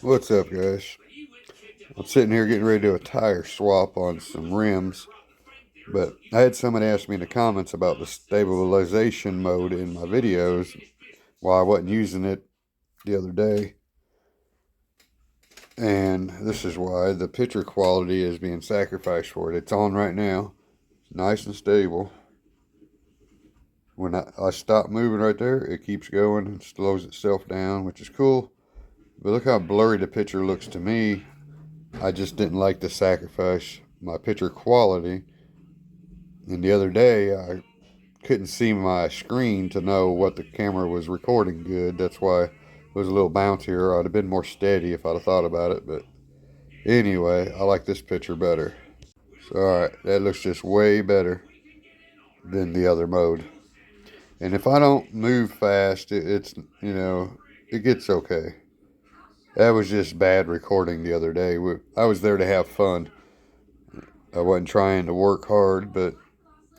What's up, guys? I'm sitting here getting ready to do a tire swap on some rims, but I had somebody ask me in the comments about the stabilization mode in my videos, why I wasn't using it the other day, and this is why. The picture quality is being sacrificed for it. It's on right now, it's nice and stable. When I stop moving right there, it keeps going and slows itself down, which is cool, but look how blurry the picture looks to me. I just didn't like to sacrifice my picture quality. And the other day, I couldn't see my screen to know what the camera was recording good. That's why it was a little bouncier. I'd have been more steady if I'd have thought about it. But anyway, I like this picture better. So, alright, that looks just way better than the other mode. And if I don't move fast, it's, it gets okay. That was just bad recording the other day. I was there to have fun. I wasn't trying to work hard, but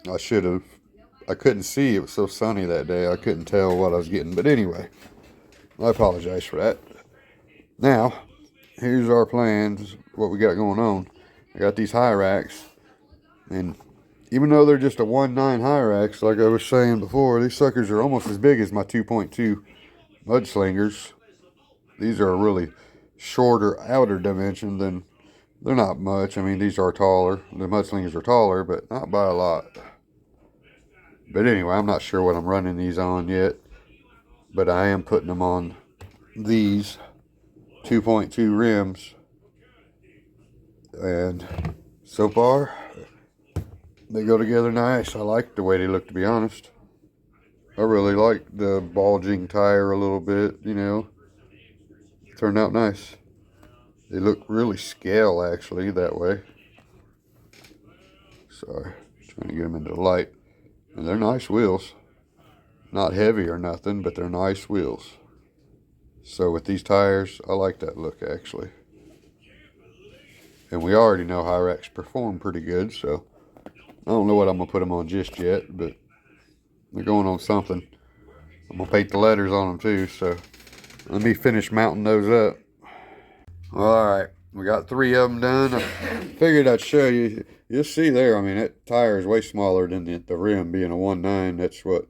I should have. I couldn't see. It was so sunny that day. I couldn't tell what I was getting. But anyway, I apologize for that. Now, here's our plans, what we got going on. I got these high racks. And even though they're just a 1.9 high racks, like I was saying before, these suckers are almost as big as my 2.2 mudslingers. These are a really shorter outer dimension than, they're not much. I mean, these are taller. The mudslingers are taller, but not by a lot. But anyway, I'm not sure what I'm running these on yet. But I am putting them on these 2.2 rims. And so far, they go together nice. I like the way they look, to be honest. I really like the bulging tire a little bit, Turned out nice. They look really scale, actually, that way. Sorry, trying to get them into the light. And they're nice wheels. Not heavy or nothing, but they're nice wheels. So with these tires, I like that look, actually. And we already know Hyrax perform pretty good, so I don't know what I'm going to put them on just yet, but they're going on something. I'm going to paint the letters on them too, so let me finish mounting those up. Alright, we got 3 of them done. I figured I'd show you. You'll see there, I mean, that tire is way smaller than the rim being a 1.9. That's what,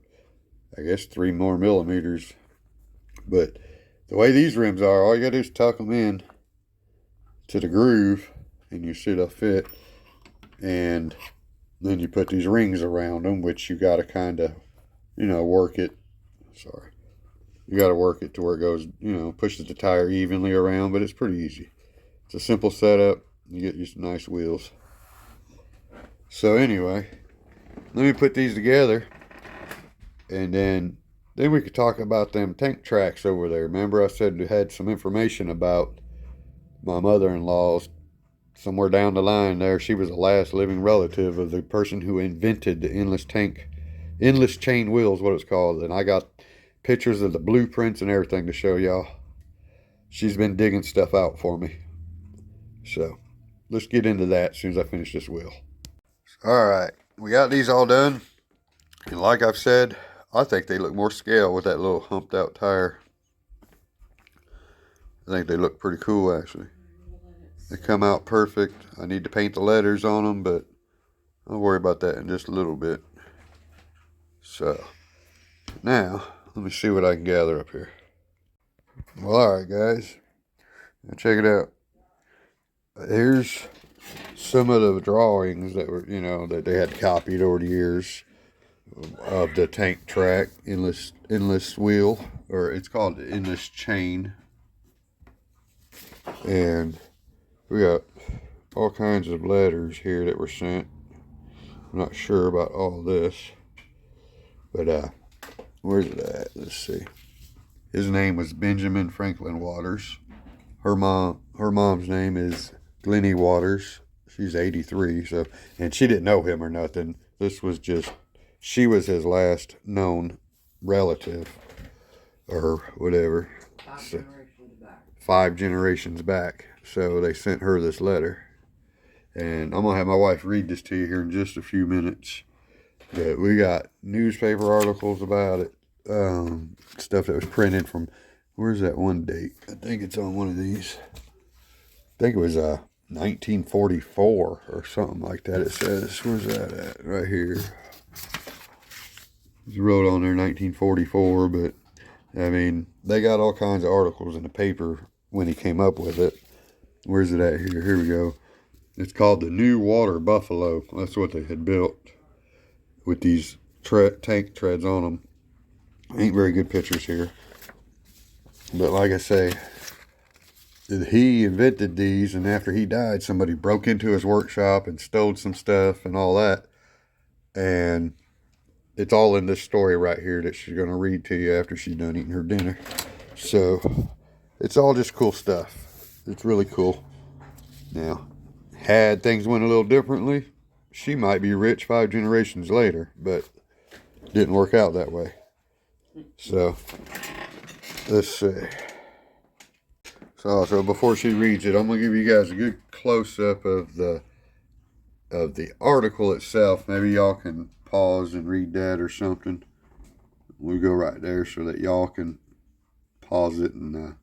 I guess 3 more millimeters. But the way these rims are, all you got to do is tuck them in to the groove, and you see they'll fit. And then you put these rings around them, which you got to kind of, work it. Sorry. You got to work it to where it goes, pushes the tire evenly around, but it's pretty easy. It's a simple setup. You get these nice wheels. So anyway, let me put these together, and then we could talk about them tank tracks over there. Remember I said we had some information about my mother-in-law's somewhere down the line there. She was the last living relative of the person who invented the endless chain wheels, what it's called. And I got pictures of the blueprints and everything to show y'all. She's been digging stuff out for me. So let's get into that as soon as I finish this wheel. Alright, we got these all done. And like I've said, I think they look more scale with that little humped out tire. I think they look pretty cool, actually. They come out perfect. I need to paint the letters on them, but I'll worry about that in just a little bit. So, now, let me see what I can gather up here. Well, alright guys. Now check it out. Here's some of the drawings that were, that they had copied over the years of the tank track endless wheel, or it's called the endless chain. And we got all kinds of letters here that were sent. I'm not sure about all this, but where's it at? Let's see. His name was Benjamin Franklin Waters. Her mom's name is Glennie Waters. She's 83, so, and she didn't know him or nothing. This was just, she was his last known relative, or whatever. 5 generations back. So they sent her this letter. And I'm going to have my wife read this to you here in just a few minutes. But we got newspaper articles about it. Stuff that was printed from Where's that one date? I think it's on one of these. I think it was 1944 or something like that. It says. Where's that at? Right here. It's wrote on there 1944, but I mean, they got all kinds of articles in the paper when he came up with it. Where's it at here? Here we go. It's called the New Water Buffalo. That's what they had built with these tank treads on them. Ain't very good pictures here. But like I say, he invented these, and after he died, somebody broke into his workshop and stole some stuff and all that. And it's all in this story right here that she's going to read to you after she's done eating her dinner. So, it's all just cool stuff. It's really cool. Now, had things went a little differently, she might be rich 5 generations later, but didn't work out that way. So, let's see. So before she reads it, I'm going to give you guys a good close-up of the article itself. Maybe y'all can pause and read that or something. We'll go right there so that y'all can pause it and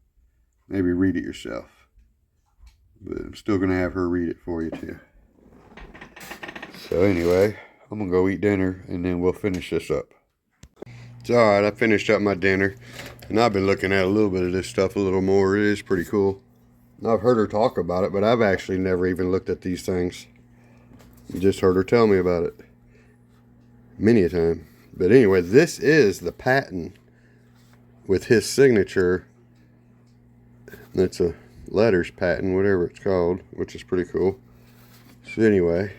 maybe read it yourself. But I'm still going to have her read it for you too. So anyway, I'm going to go eat dinner and then we'll finish this up. It's alright, I finished up my dinner. And I've been looking at a little bit of this stuff a little more. It is pretty cool. And I've heard her talk about it, but I've actually never even looked at these things. I just heard her tell me about it many a time. But anyway, this is the patent with his signature. That's a letters patent, whatever it's called, which is pretty cool. So anyway,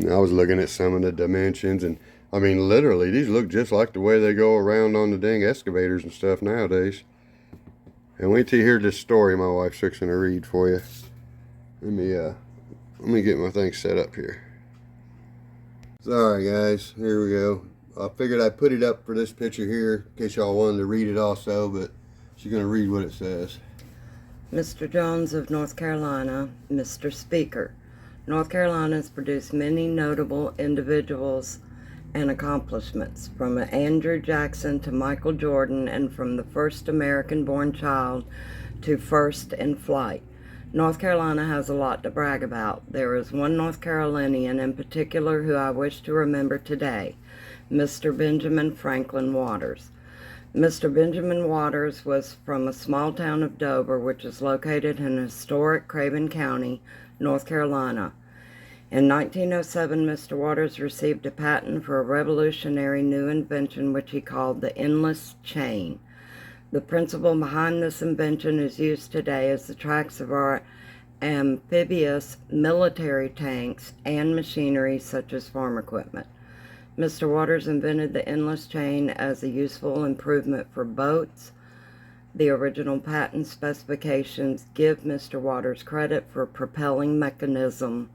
I was looking at some of the dimensions, and I mean, literally, these look just like the way they go around on the dang excavators and stuff nowadays. And wait till you hear this story my wife's fixing to read for you. Let me get my thing set up here. Sorry guys, here we go. I figured I'd put it up for this picture here in case y'all wanted to read it also, but she's going to read what it says. Mr. Jones of North Carolina, Mr. Speaker. North Carolina has produced many notable individuals and accomplishments, from Andrew Jackson to Michael Jordan, and from the first American-born child to first in flight. North Carolina has a lot to brag about. There is one North Carolinian in particular who I wish to remember today, Mr. Benjamin Franklin Waters. Mr. Benjamin Waters was from a small town of Dover, which is located in historic Craven County, North Carolina. In 1907, Mr. Waters received a patent for a revolutionary new invention which he called the endless chain. The principle behind this invention is used today as the tracks of our amphibious military tanks and machinery such as farm equipment. Mr. Waters invented the endless chain as a useful improvement for boats. The original patent specifications give Mr. Waters credit for propelling mechanism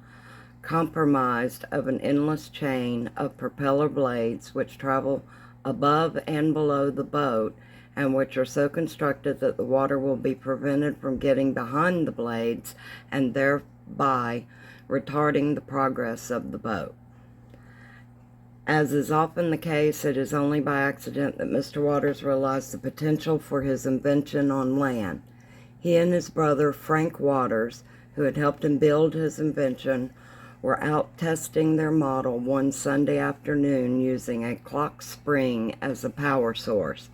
comprised of an endless chain of propeller blades which travel above and below the boat, and which are so constructed that the water will be prevented from getting behind the blades and thereby retarding the progress of the boat. As is often the case, it is only by accident that Mr. Waters realized the potential for his invention on land. He and his brother, Frank Waters, who had helped him build his invention, were out testing their model one Sunday afternoon using a clock spring as a power source.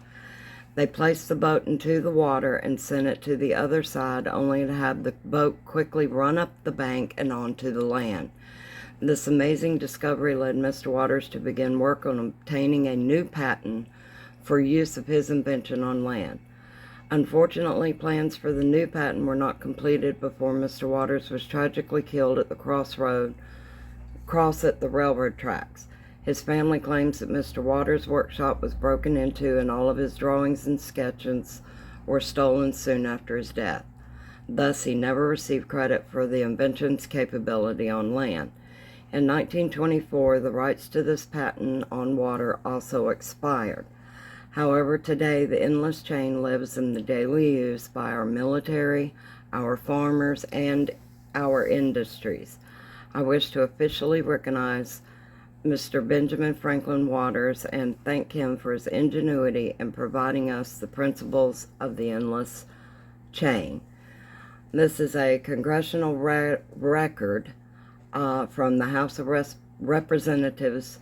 They placed the boat into the water and sent it to the other side, only to have the boat quickly run up the bank and onto the land. This amazing discovery led Mr. Waters to begin work on obtaining a new patent for use of his invention on land. Unfortunately, plans for the new patent were not completed before Mr. Waters was tragically killed at the cross at the railroad tracks. His family claims that Mr. Waters' workshop was broken into and all of his drawings and sketches were stolen soon after his death. Thus, he never received credit for the invention's capability on land. In 1924, the rights to this patent on water also expired. However, today the endless chain lives in the daily use by our military, our farmers, and our industries. I wish to officially recognize Mr. Benjamin Franklin Waters and thank him for his ingenuity in providing us the principles of the endless chain. This is a congressional record from the House of Representatives,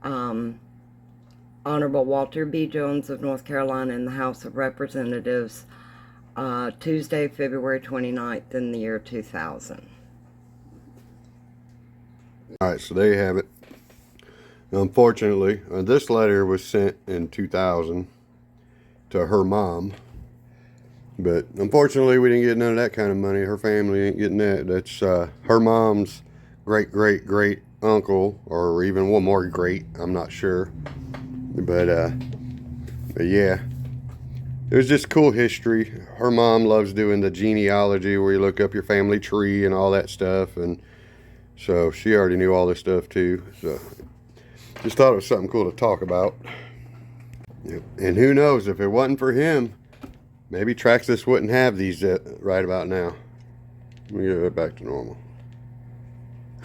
Honorable Walter B. Jones of North Carolina in the House of Representatives, Tuesday, February 29th in the year 2000. Alright, so there you have it. Unfortunately, this letter was sent in 2000 to her mom. But unfortunately, we didn't get none of that kind of money. Her family ain't getting that. That's her mom's great uncle, or even one more great. I'm not sure. But yeah, it was just cool history. Her mom loves doing the genealogy where you look up your family tree and all that stuff. And so she already knew all this stuff too. So just thought it was something cool to talk about. And who knows, if it wasn't for him, maybe TRAXXAS wouldn't have these right about now. Let me get it back to normal.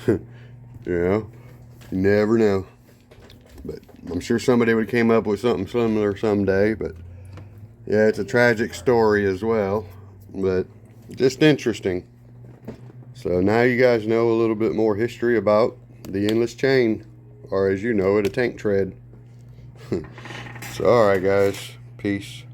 You know, you never know. But I'm sure somebody would came up with something similar someday. But yeah, it's a tragic story as well. But just interesting. So now you guys know a little bit more history about the endless chain. Or as you know it, a tank tread. So alright guys, peace.